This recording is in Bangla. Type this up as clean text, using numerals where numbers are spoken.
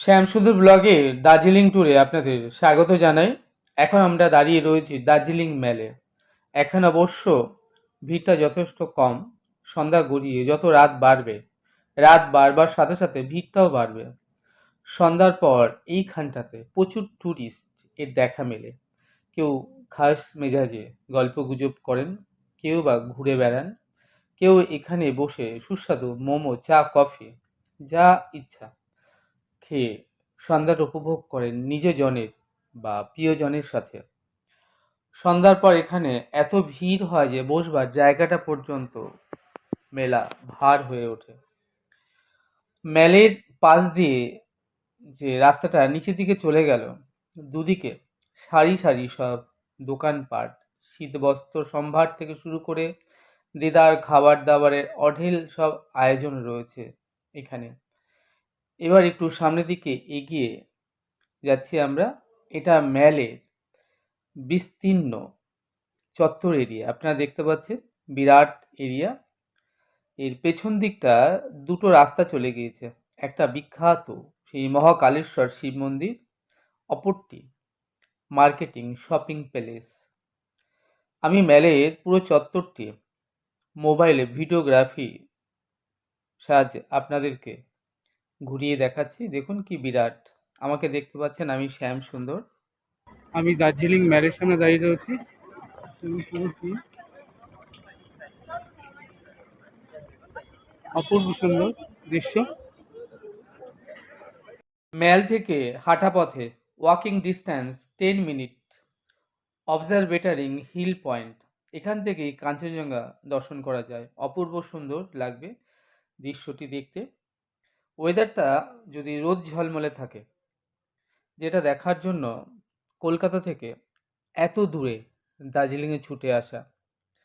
শ্যামসুন্দর ব্লগে দার্জিলিং ট্যুরে আপনাদের স্বাগত জানাই। এখন আমরা দাঁড়িয়ে রয়েছি দার্জিলিং মেলে। এখন অবশ্য ভিড়টা যথেষ্ট কম। সন্ধ্যা গড়িয়ে যত রাত বাড়বে, রাত বাড়বার সাথে সাথে ভিড়টাও বাড়বে। সন্ধ্যার পর এইখানটাতে প্রচুর ট্যুরিস্ট এর দেখা মেলে। কেউ খাস মেজাজে গল্পগুজব করেন, কেউ বা ঘুরে বেড়ান, কেউ এখানে বসে সুস্বাদু মোমো, চা, কফি যা ইচ্ছা খেয়ে সন্ধ্যাটা উপভোগ করেন নিজজনের বা প্রিয়জনের সাথে। সন্ধ্যার পর এখানে এত ভিড় হয় যে বসবার জায়গাটা পর্যন্ত মেলা ভার হয়ে ওঠে। মেলের পাশ দিয়ে যে রাস্তাটা নিচের দিকে চলে গেল, দুদিকে সারি সারি সব দোকানপাট, শীতবস্ত্র সম্ভার থেকে শুরু করে দেদার খাবার দাবারের অঢেল সব আয়োজন রয়েছে এখানে। এবার একটু সামনের দিকে এগিয়ে যাচ্ছি আমরা। এটা ম্যালের বিস্তীর্ণ চত্বর এরিয়া, আপনারা দেখতে পাচ্ছেন বিরাট এরিয়া। এর পেছন দিকটা দুটো রাস্তা চলে গিয়েছে। একটা বিখ্যাত সেই মহাকালেশ্বর শিব মন্দির, অপরটি মার্কেটিং শপিং প্যালেস। আমি ম্যালের পুরো চত্বরটি মোবাইলে ভিডিওগ্রাফি সাহায্যে আপনাদেরকে ঘুরিয়ে দেখাচ্ছি। দেখুন কি বিরাট। আমাকে দেখতে পাচ্ছেন, আমি শ্যাম সুন্দর। আমি দার্জিলিং ম্যালের সামনে দাঁড়িয়ে রয়েছি। অপূর্ব সুন্দর দৃশ্য। ম্যাল থেকে হাঁটা পথে walking distance 10 minute, observatory hill point. এখান থেকেই কাঞ্চনজঙ্ঘা দর্শন করা যায়। অপূর্ব সুন্দর লাগবে দৃশ্যটি দেখতে। ওয়েদারটা যদি রোদ ঝলমলে থাকে, যেটা দেখার জন্য কলকাতা থেকে এত দূরে দার্জিলিংয়ে ছুটে আসা।